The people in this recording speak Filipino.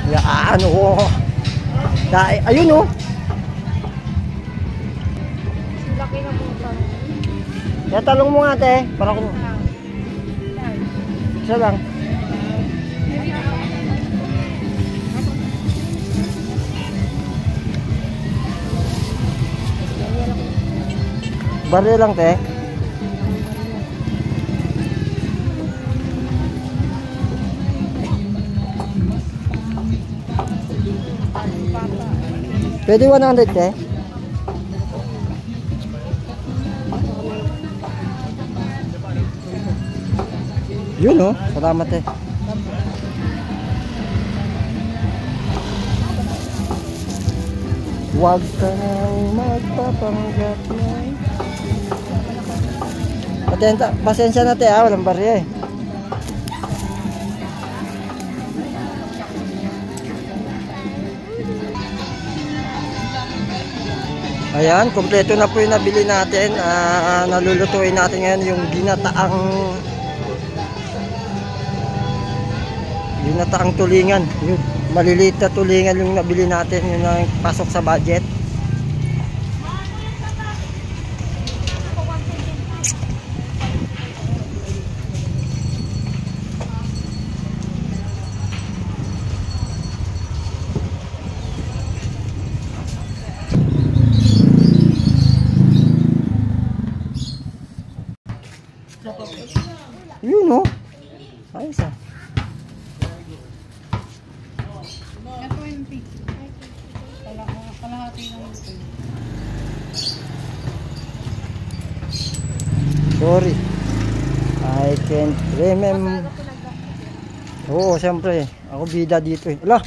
Yan, oo. Ayun, oh. Laki na buta. Kaya talong mo nga, te. Para ko. Isa lang. Barya lang, te. Pwede 100, te. Yun, oh. Salamat, te. Huwag ka nang magpapanggap na. Pasensya na, te, ah. Walang barya, eh. Ayan, kompleto na po yung nabili natin. Nalulutuin natin ngayon yung ginataang tulingan. Yun, maliliit na tulingan yung nabili natin. Yun ang pasok sa budget. Yun, oh. Ayos, ah. Sorry, I can't remember. Oo, siyempre. Ako bida dito, eh. Ala,